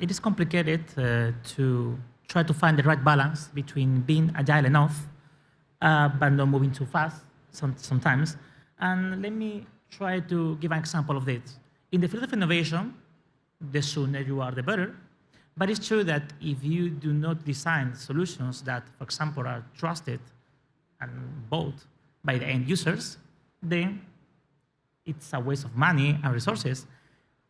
it is complicated to try to find the right balance between being agile enough, but not moving too fast sometimes. And let me try to give an example of this. In the field of innovation, the sooner you are, the better. But it's true that if you do not design solutions that, for example, are trusted and bought by the end users, then it's a waste of money and resources.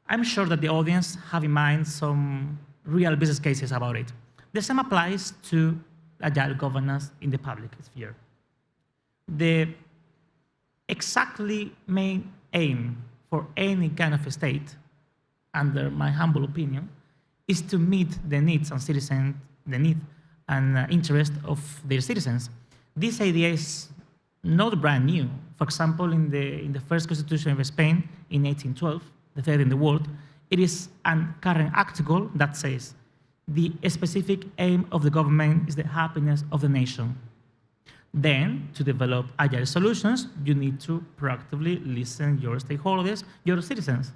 I'm sure that the audience have in mind some real business cases about it. The same applies to agile governance in the public sphere. The exactly main aim for any kind of state, under my humble opinion, is to meet the needs and interest of their citizens. This idea is not brand new. For example, in the first constitution of Spain in 1812, the third in the world, it is a current article that says, the specific aim of the government is the happiness of the nation. Then, to develop agile solutions, you need to proactively listen to your stakeholders, your citizens.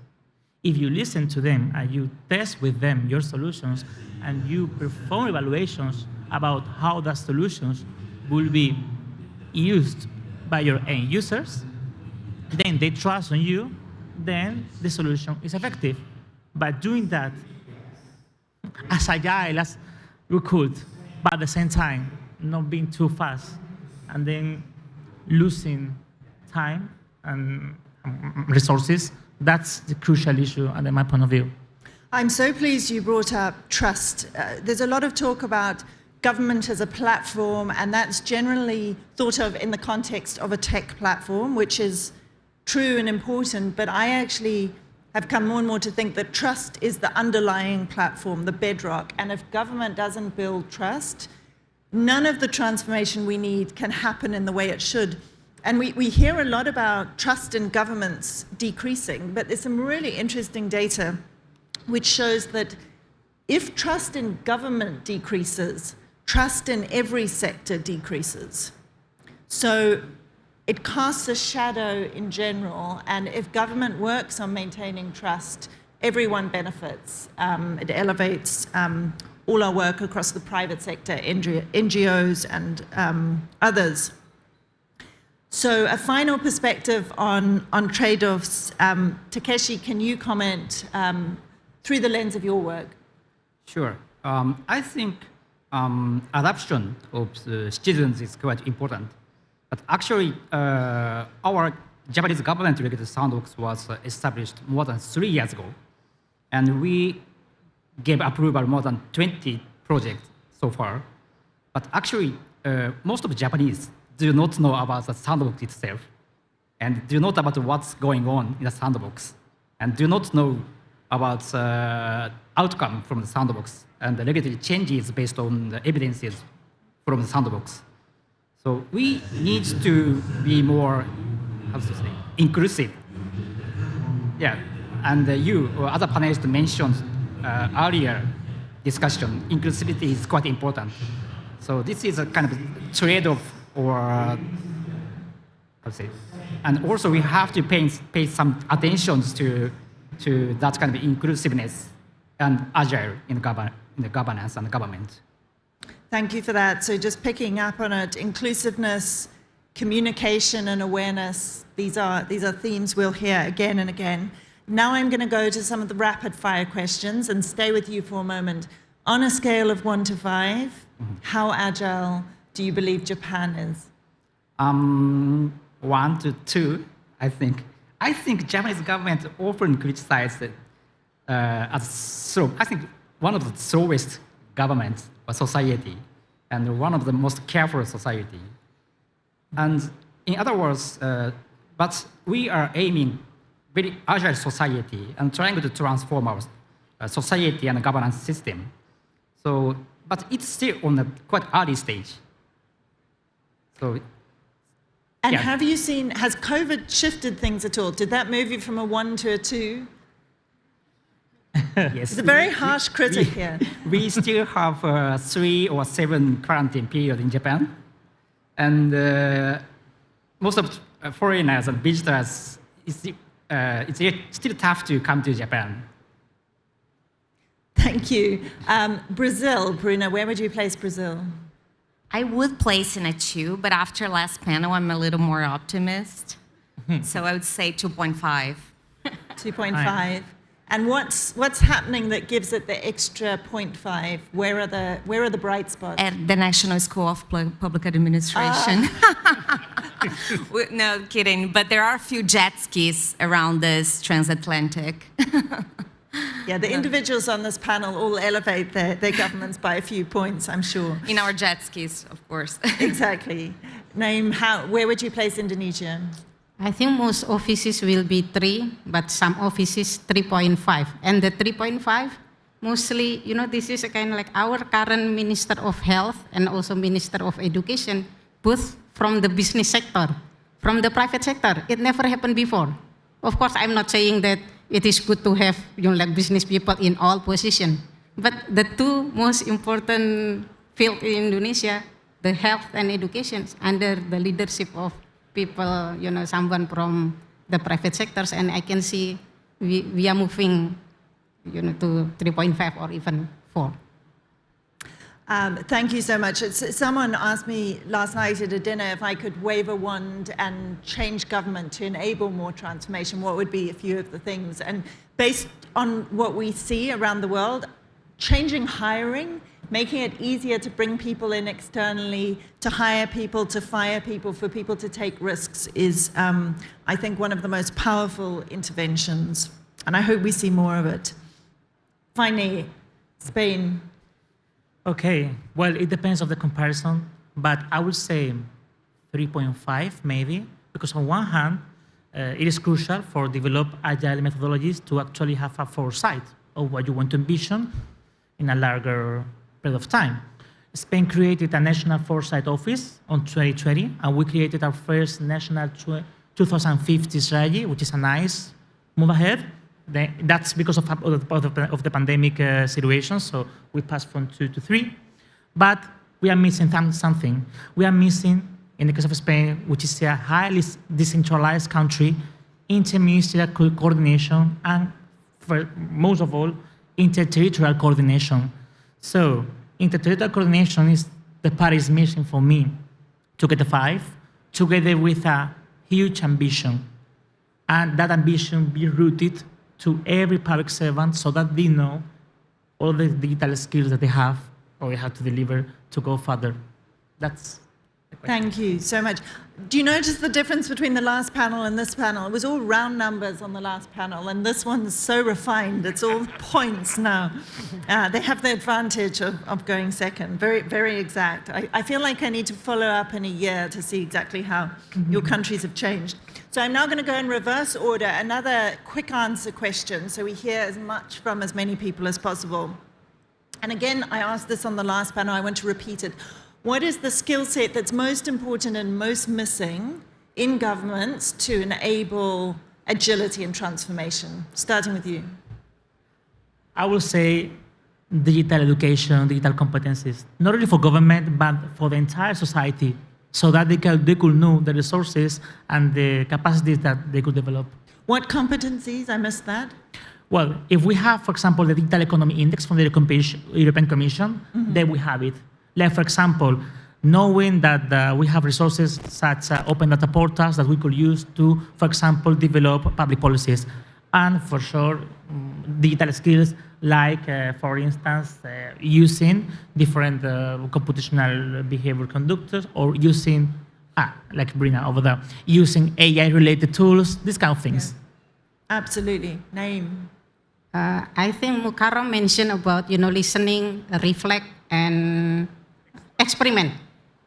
If you listen to them and you test with them your solutions and you perform evaluations about how the solutions will be used by your end users, then they trust on you, then the solution is effective. But doing that as agile as we could, but at the same time, not being too fast, and then losing time and resources, that's the crucial issue under my point of view. I'm so pleased you brought up trust. There's a lot of talk about government as a platform, and that's generally thought of in the context of a tech platform, which is true and important, but I actually have come more and more to think that trust is the underlying platform, the bedrock, and if government doesn't build trust, none of the transformation we need can happen in the way it should. And we hear a lot about trust in governments decreasing, but there's some really interesting data which shows that if trust in government decreases, trust in every sector decreases. So it casts a shadow in general, and if government works on maintaining trust, everyone benefits. It elevates all our work across the private sector, NGOs and others. So a final perspective on trade-offs. Takeshi, can you comment through the lens of your work? Sure. I think adoption of the citizens is quite important. But actually, our Japanese government-related sandbox was established more than 3 years ago. And we gave approval more than 20 projects so far. But actually, most of Japanese do not know about the sandbox itself, and do not about what's going on in the sandbox, and do not know about the outcome from the sandbox and the regulatory changes based on the evidences from the sandbox. So we need to be more, how to say, inclusive. Yeah, and you or other panelists mentioned earlier discussion, inclusivity is quite important. So this is a kind of trade-off, or how to say, and also we have to pay some attention to that kind of inclusiveness and agile in the governance and the government. Thank you for that. So just picking up on it, inclusiveness, communication and awareness, these are themes we'll hear again and again. Now I'm going to go to some of the rapid fire questions and stay with you for a moment. On a scale of 1 to 5, how agile do you believe Japan is? 1 to 2, I think. I think Japanese government often criticized as slow. I think one of the slowest governments or society, and one of the most careful society. And in other words, but we are aiming very agile society and trying to transform our society and governance system. So, but it's still on a quite early stage. So, and yeah. have you seen, has COVID shifted things at all? Did that move you from a 1 to a 2? Yes. It's a very harsh critic here. We still have 3 or 7 quarantine period in Japan. And most of foreigners and visitors, it's still tough to come to Japan. Thank you. Brazil, Bruna, where would you place Brazil? I would place in a 2, but after last panel, I'm a little more optimist. So I would say 2.5. 2.5. And what's happening that gives it the extra 0.5? Where are the bright spots? At the National School of Public Administration. No, kidding. But there are a few jet skis around this transatlantic. Yeah, the individuals on this panel all elevate their governments by a few points, I'm sure. In our jet skis, of course. Exactly. Where would you place Indonesia? I think most offices will be 3, but some offices 3.5. And the 3.5, mostly, this is a kind of like our current Minister of Health and also Minister of Education, both from the business sector, from the private sector. It never happened before. Of course, I'm not saying that it is good to have like business people in all positions. But the two most important fields in Indonesia, the health and education, under the leadership of people, someone from the private sectors, and I can see we are moving, to 3.5 or even 4. Thank you so much. Someone asked me last night at a dinner if I could wave a wand and change government to enable more transformation, what would be a few of the things? And based on what we see around the world, changing hiring, making it easier to bring people in externally, to hire people, to fire people, for people to take risks is, I think, one of the most powerful interventions. And I hope we see more of it. Finally, Spain. Okay, well, it depends on the comparison, but I would say 3.5 maybe, because on one hand, it is crucial for develop agile methodologies to actually have a foresight of what you want to envision in a larger period of time. Spain created a National Foresight Office on 2020, and we created our first National 2050 strategy, which is a nice move ahead. That's because of the pandemic situation, so we passed from 2 to 3. But we are missing something. We are missing, in the case of Spain, which is a highly decentralized country, interministerial coordination, and for most of all, interterritorial coordination. So interterritorial coordination is the part is missing for me to get a 5, together with a huge ambition. And that ambition be rooted to every public servant so that they know all the digital skills that they have or they have to deliver to go further. That's the question. Thank you so much. Do you notice the difference between the last panel and this panel? It was all round numbers on the last panel, and this one's so refined. It's all points now. They have the advantage of going second. Very, very exact. I feel like I need to follow up in a year to see exactly how your countries have changed. So I'm now going to go in reverse order. Another quick answer question, so we hear as much from as many people as possible. And again, I asked this on the last panel. I want to repeat it. What is the skill set that's most important and most missing in governments to enable agility and transformation? Starting with you. I will say digital education, digital competencies, not only for government, but for the entire society, so that they could know the resources and the capacities that they could develop. What competencies? I missed that. Well, if we have, for example, the Digital Economy Index from the European Commission, then we have it. Like, for example, knowing that we have resources such as open data portals that we could use to, for example, develop public policies. And for sure, digital skills like, for instance, using different computational behavior conductors, or using, like Brina over there, using AI-related tools, these kind of things. Yeah. Absolutely. Naeem. I think Mukarram mentioned about, listening, reflect, and experiment.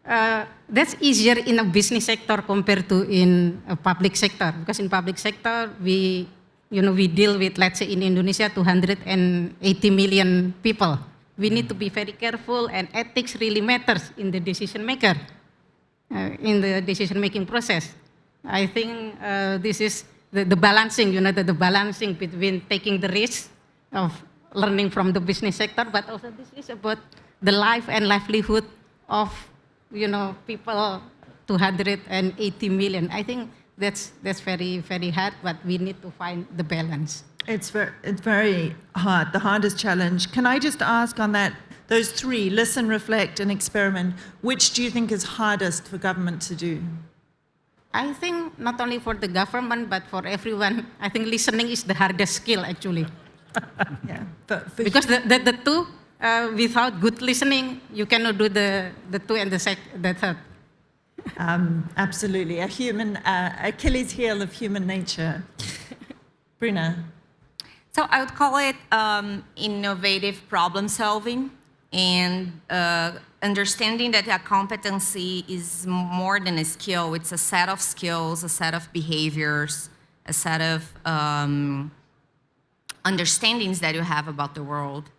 That's easier in a business sector compared to in a public sector, because in public sector, we deal with, let's say in Indonesia, 280 million people. We need to be very careful, and ethics really matters in the decision maker, in the decision-making process. I think this is the balancing, the balancing between taking the risk of learning from the business sector, but also this is about the life and livelihood of, people, 280 million. I think that's very, very hard, but we need to find the balance. It's very hard, the hardest challenge. Can I just ask on that, those three, listen, reflect, and experiment, which do you think is hardest for government to do? I think not only for the government, but for everyone, I think listening is the hardest skill, actually. Yeah, but for Because the two, without good listening, you cannot do the two and the third. absolutely, a human Achilles heel of human nature. Bruna. So I would call it innovative problem solving and understanding that a competency is more than a skill. It's a set of skills, a set of behaviors, a set of understandings that you have about the world.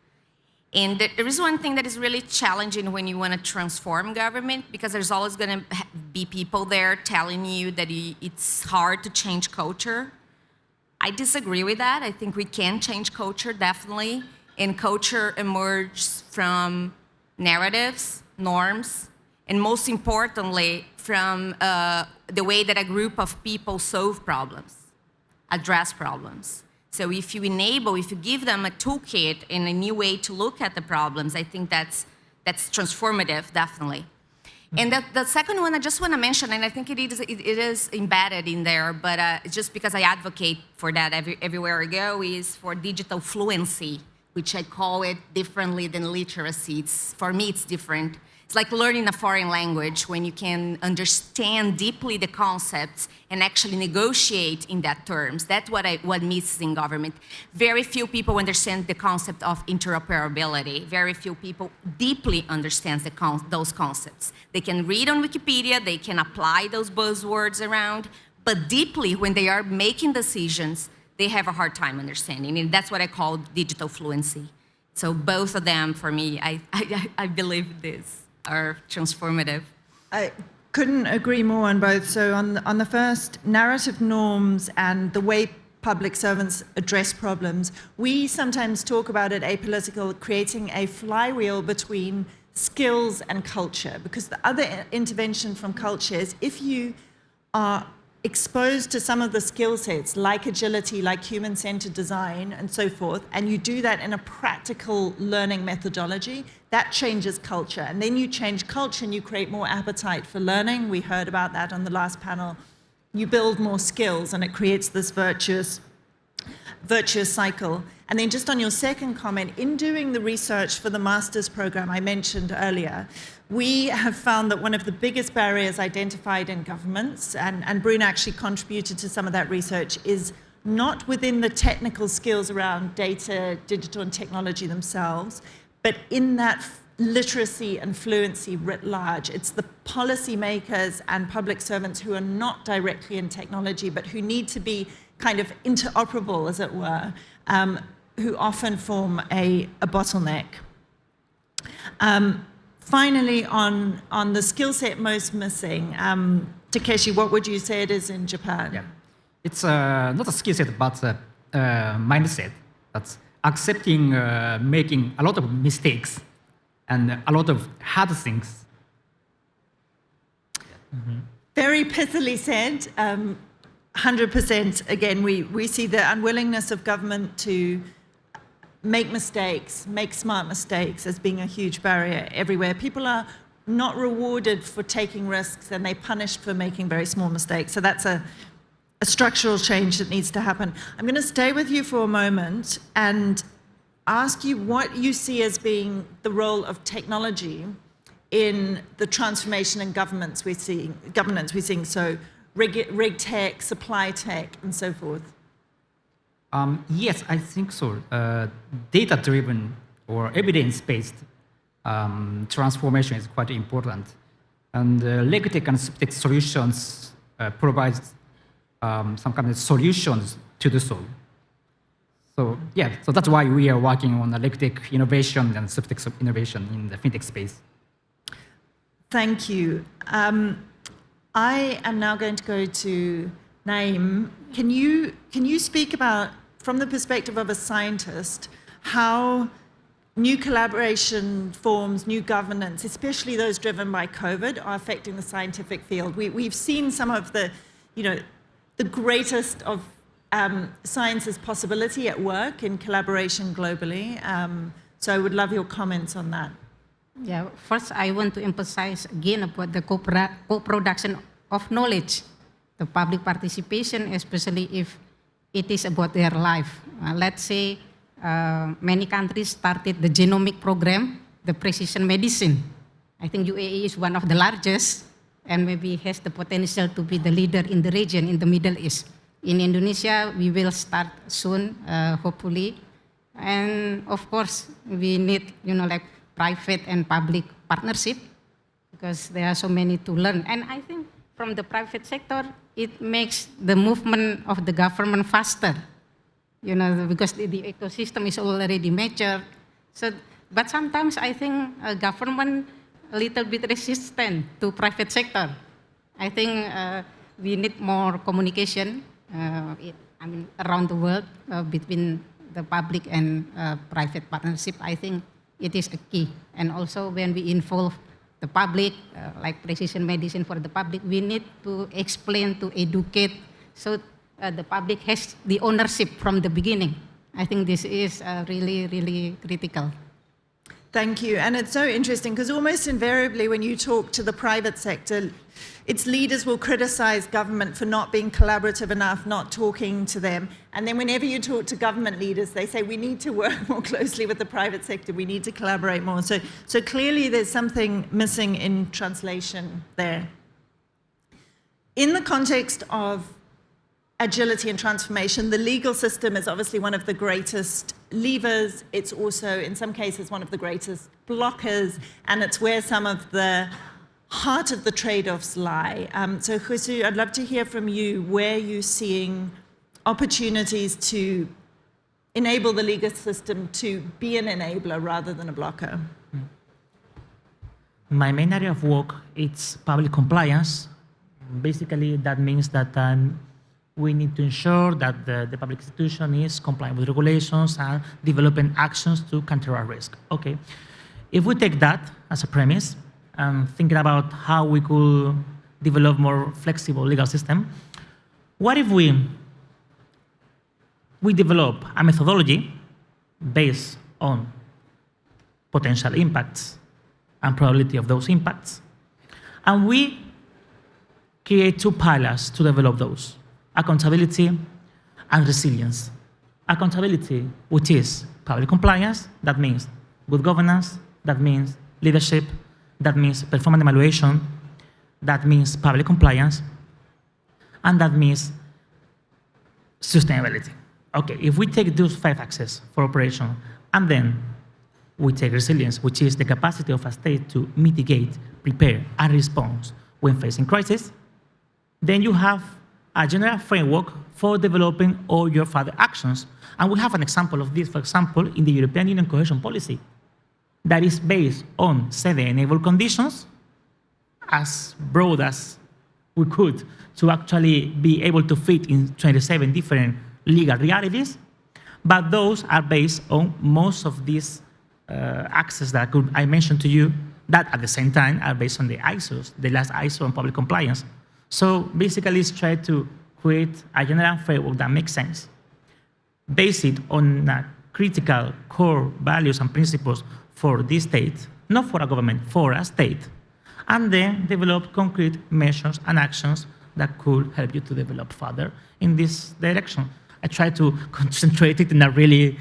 And there is one thing that is really challenging when you want to transform government, because there's always going to be people there telling you that it's hard to change culture. I disagree with that. I think we can change culture, definitely. And culture emerges from narratives, norms, and most importantly, from the way that a group of people solve problems, address problems. So if you give them a toolkit and a new way to look at the problems, I think that's transformative, definitely. And the second one I just want to mention, and I think it is embedded in there, but just because I advocate for that everywhere I go, is for digital fluency, which I call it differently than literacy. For me, it's different. It's like learning a foreign language when you can understand deeply the concepts and actually negotiate in that terms. That's what misses in government. Very few people understand the concept of interoperability. Very few people deeply understand those concepts. They can read on Wikipedia, they can apply those buzzwords around, but deeply when they are making decisions, they have a hard time understanding. And that's what I call digital fluency. So both of them, for me, I believe this, are transformative. I couldn't agree more on both. So on the first, narrative norms and the way public servants address problems, we sometimes talk about it apolitical, creating a flywheel between skills and culture. Because the other intervention from culture is if you are exposed to some of the skill sets like agility, like human-centered design and so forth, and you do that in a practical learning methodology, that changes culture. And then you change culture and you create more appetite for learning. We heard about that on the last panel. You build more skills and it creates this virtuous cycle. And then just on your second comment, in doing the research for the master's program I mentioned earlier, we have found that one of the biggest barriers identified in governments, and Bruna actually contributed to some of that research, is not within the technical skills around data, digital and technology themselves, but in that literacy and fluency writ large. It's the policymakers and public servants who are not directly in technology, but who need to be kind of interoperable, as it were, who often form a bottleneck. Finally, on the skill set most missing, Takeshi, what would you say it is in Japan? Yeah. It's not a skill set, but a mindset. That's accepting making a lot of mistakes and a lot of hard things. Mm-hmm. Very pithily said. 100%. Again, we see the unwillingness of government to make mistakes, make smart mistakes as being a huge barrier everywhere. People are not rewarded for taking risks and they're punished for making very small mistakes. So that's a structural change that needs to happen. I'm going to stay with you for a moment and ask you what you see as being the role of technology in the transformation in governance we're seeing. So reg tech, supply tech, and so forth. Yes, I think so. Data-driven or evidence-based transformation is quite important. And RegTech and SupTech solutions provide some kind of solutions to do so. So yeah, so that's why we are working on RegTech innovation and SupTech innovation in the fintech space. Thank you. I am now going to go to Naeem. Can you speak about, from the perspective of a scientist, how new collaboration forms, new governance, especially those driven by COVID, are affecting the scientific field? We've seen some of the, the greatest of science as possibility at work in collaboration globally. So I would love your comments on that. Yeah, first I want to emphasize again about the co-production of knowledge, the public participation, especially if it is about their life. Let's say many countries started the genomic program, the precision medicine. I think UAE is one of the largest and maybe has the potential to be the leader in the region, in the Middle East. In Indonesia, we will start soon, hopefully. And of course, we need, like private and public partnership because there are so many to learn. And I think from the private sector, it makes the movement of the government faster, because the ecosystem is already mature. So, but sometimes I think government a little bit resistant to private sector. I think we need more communication, around the world between the public and private partnership. I think it is a key. And also when we involve the public, like precision medicine for the public, we need to explain, to educate, so the public has the ownership from the beginning. I think this is really, really critical. Thank you. And it's so interesting because almost invariably when you talk to the private sector, its leaders will criticize government for not being collaborative enough, not talking to them. And then whenever you talk to government leaders, they say, we need to work more closely with the private sector. We need to collaborate more. So clearly there's something missing in translation there. In the context of agility and transformation, the legal system is obviously one of the greatest levers. It's also, in some cases, one of the greatest blockers, and it's where some of the heart of the trade-offs lie. So, Jesus, I'd love to hear from you where you're seeing opportunities to enable the legal system to be an enabler rather than a blocker. My main area of work is public compliance. Basically, that means that we need to ensure that the public institution is complying with regulations and developing actions to counter a risk. Okay, if we take that as a premise and thinking about how we could develop more flexible legal system, what if we develop a methodology based on potential impacts and probability of those impacts, and we create two pillars to develop those: accountability and resilience. Accountability, which is public compliance, that means good governance, that means leadership, that means performance evaluation, that means public compliance, and that means sustainability. Okay, if we take those 5 axes for operation, and then we take resilience, which is the capacity of a state to mitigate, prepare, and respond when facing crisis, then you have a general framework for developing all your further actions. And we have an example of this, for example, in the European Union cohesion policy that is based on 7 enable conditions, as broad as we could, to actually be able to fit in 27 different legal realities. But those are based on most of these axes that I mentioned to you, that at the same time are based on the ISOs, the last ISO on public compliance. So basically, it's try to create a general framework that makes sense, based it on critical core values and principles for this state, not for a government, for a state, and then develop concrete measures and actions that could help you to develop further in this direction. I try to concentrate it in a really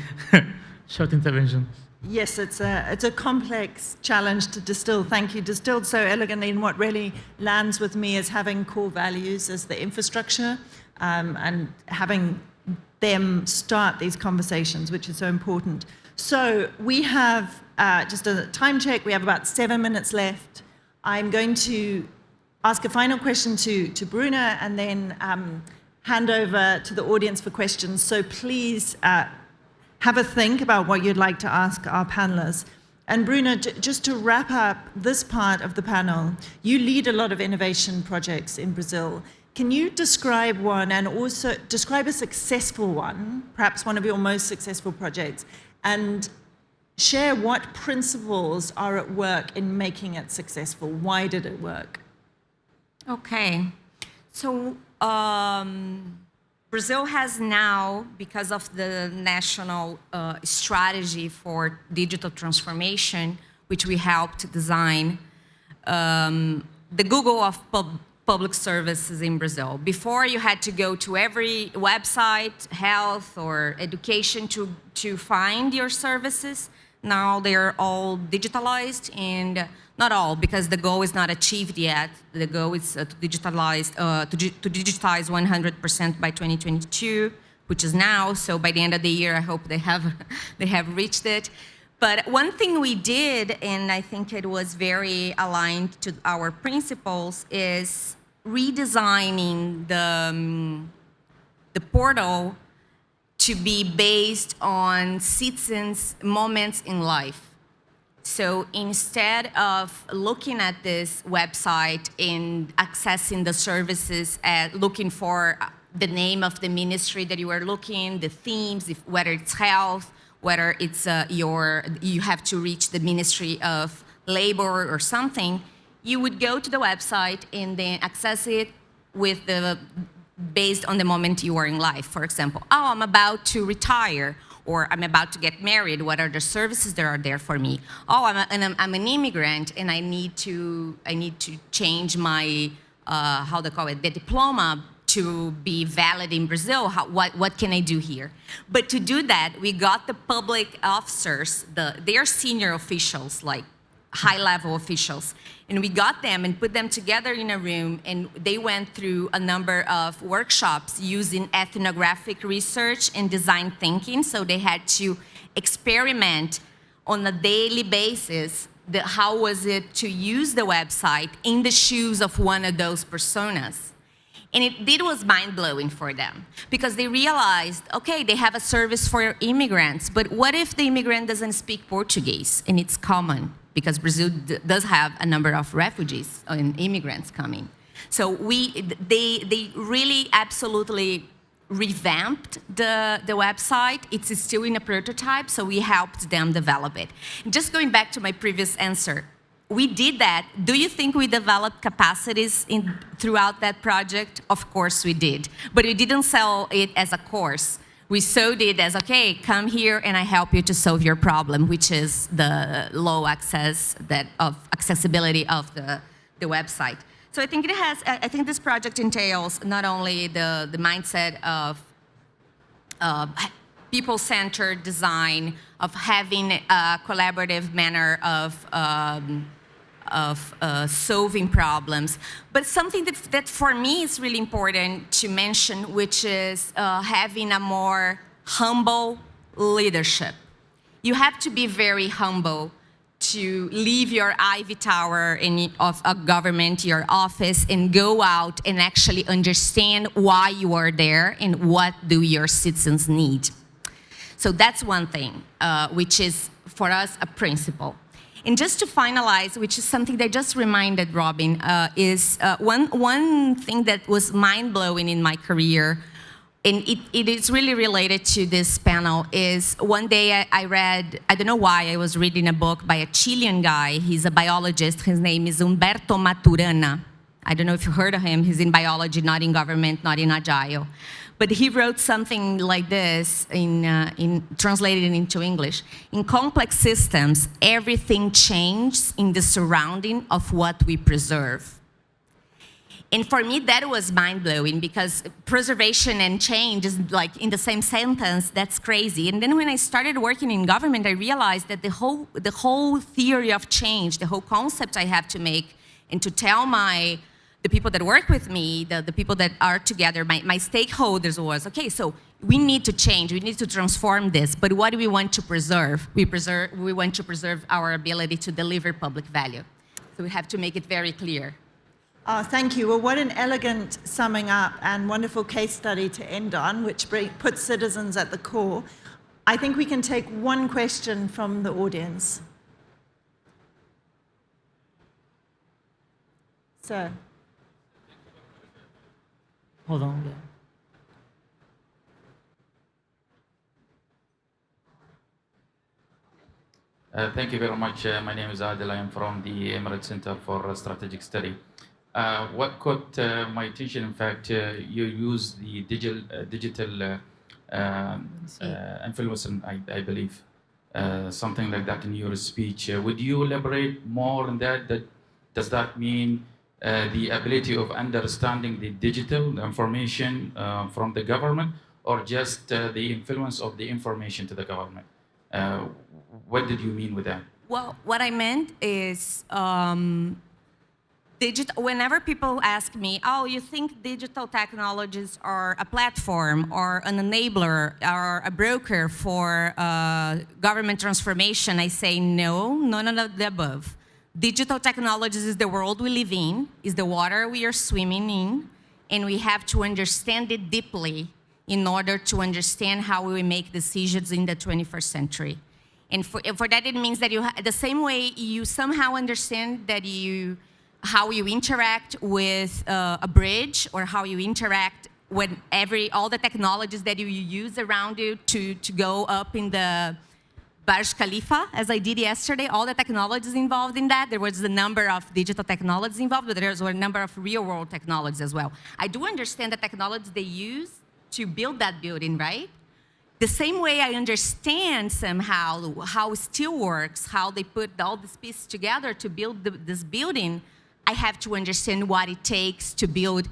short intervention. Yes, it's a complex challenge to distill. Thank you. Distilled so elegantly, and what really lands with me is having core values as the infrastructure and having them start these conversations, which is so important. So we have, just a time check, we have about 7 minutes left. I'm going to ask a final question to Bruno and then hand over to the audience for questions. So please have a think about what you'd like to ask our panelists. And Bruno, just to wrap up this part of the panel, you lead a lot of innovation projects in Brazil. Can you describe one and also describe a successful one, perhaps one of your most successful projects, and share what principles are at work in making it successful? Why did it work? Okay. So Brazil has now, because of the national strategy for digital transformation, which we helped design, the Google of public services in Brazil. Before, you had to go to every website, health or education to find your services. Now they're all digitalized, and not all, because the goal is not achieved yet. The goal is to digitize 100% by 2022, which is now. So by the end of the year, I hope they have reached it. But one thing we did, and I think it was very aligned to our principles, is redesigning the portal to be based on citizens' moments in life. So instead of looking at this website and accessing the services, looking for the name of the ministry that you are looking, the themes, whether it's health, whether it's you have to reach the Ministry of Labor or something, you would go to the website and then access it based on the moment you are in life. For example, oh, I'm about to retire, or I'm about to get married. What are the services that are there for me? Oh, I'm an immigrant, and I need to change my how they call it, the diploma to be valid in Brazil. What can I do here? But to do that, we got the public officers, their senior officials, like high-level officials, and we got them and put them together in a room, and they went through a number of workshops using ethnographic research and design thinking. So they had to experiment on a daily basis how was it to use the website in the shoes of one of those personas. And it was mind-blowing for them, because they realized, okay, they have a service for immigrants, but what if the immigrant doesn't speak Portuguese and it's common? Because Brazil does have a number of refugees and immigrants coming. So they really absolutely revamped the website. It's still in a prototype, so we helped them develop it. Just going back to my previous answer, we did that. Do you think we developed capacities throughout that project? Of course we did. But we didn't sell it as a course. We sold it as, okay, come here and I help you to solve your problem, which is the low access accessibility of the website. So I think I think this project entails not only the mindset of people-centered design, of having a collaborative manner of solving problems, but something that for me is really important to mention, which is having a more humble leadership. You have to be very humble to leave your ivy tower of a government, your office, and go out and actually understand why you are there and what do your citizens need. So that's one thing, which is for us a principle. And just to finalize, which is something that I just reminded Robin, is one thing that was mind-blowing in my career, and it is really related to this panel, is one day I read, I don't know why, I was reading a book by a Chilean guy. He's a biologist. His name is Humberto Maturana. I don't know if you heard of him. He's in biology, not in government, not in agile. But he wrote something like this, translated into English. In complex systems, everything changes in the surrounding of what we preserve. And for me, that was mind-blowing, because preservation and change is like in the same sentence. That's crazy. And then when I started working in government, I realized that the whole theory of change, the whole concept I have to make and to tell the people that work with me, the people that are together, my stakeholders was, okay, so we need to change, we need to transform this, but what do we want to preserve? We want to preserve our ability to deliver public value. So we have to make it very clear. Oh, thank you. Well, what an elegant summing up and wonderful case study to end on, which puts citizens at the core. I think we can take one question from the audience. Sir. Hold on. Thank you very much. My name is Adil. I am from the Emirates Center for Strategic Study. What caught my attention, in fact, you use the digital influencer, I believe, something like that in your speech. Would you elaborate more on that? Does that mean the ability of understanding the digital information from the government, or just the influence of the information to the government? What did you mean with that? Well, what I meant is whenever people ask me, oh, you think digital technologies are a platform or an enabler or a broker for government transformation, I say no, none of the above. Digital technologies is the world we live in, is the water we are swimming in, and we have to understand it deeply in order to understand how we make decisions in the 21st century. And for that, it means that the same way you somehow understand that how you interact with a bridge, or how you interact with all the technologies that you use around you to go up in the Burj Khalifa, as I did yesterday, all the technologies involved in that. There was a number of digital technologies involved, but there was a number of real-world technologies as well. I do understand the technologies they use to build that building, right? The same way I understand somehow how steel works, how they put all these pieces together to build this building, I have to understand what it takes to build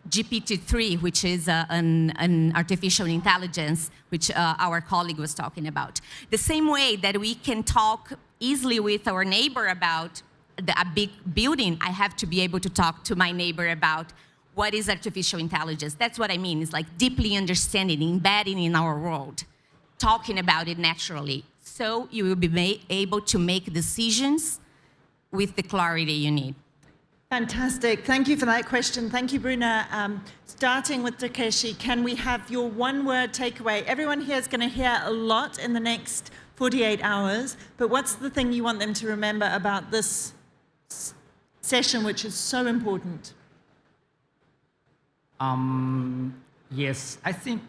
GPT-3, which is an artificial intelligence, which our colleague was talking about. The same way that we can talk easily with our neighbor about a big building, I have to be able to talk to my neighbor about what is artificial intelligence. That's what I mean. It's like deeply understanding, embedding in our world, talking about it naturally. So you will be able to make decisions with the clarity you need. Fantastic. Thank you for that question. Thank you, Bruna. Starting with Takeshi, can we have your one-word takeaway? Everyone here is going to hear a lot in the next 48 hours, but what's the thing you want them to remember about this session, which is so important? Yes, I think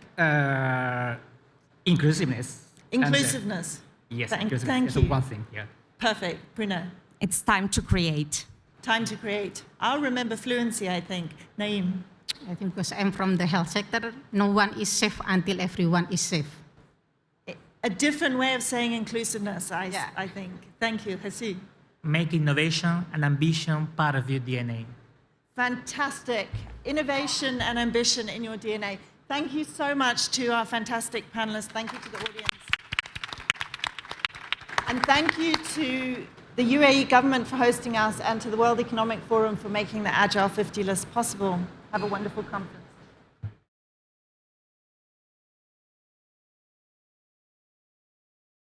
inclusiveness. Inclusiveness. Yes, Thank inclusiveness you. is one thing. Yeah. Perfect. Bruno. It's time to create. Time to create. I'll remember fluency, I think. Naeem. I think because I'm from the health sector, no one is safe until everyone is safe. A different way of saying inclusiveness, I think. Thank you, Hasi. Make innovation and ambition part of your DNA. Fantastic. Innovation and ambition in your DNA. Thank you so much to our fantastic panelists. Thank you to the audience. And thank you to the UAE government for hosting us, and to the World Economic Forum for making the Agile 50 list possible. Have a wonderful conference.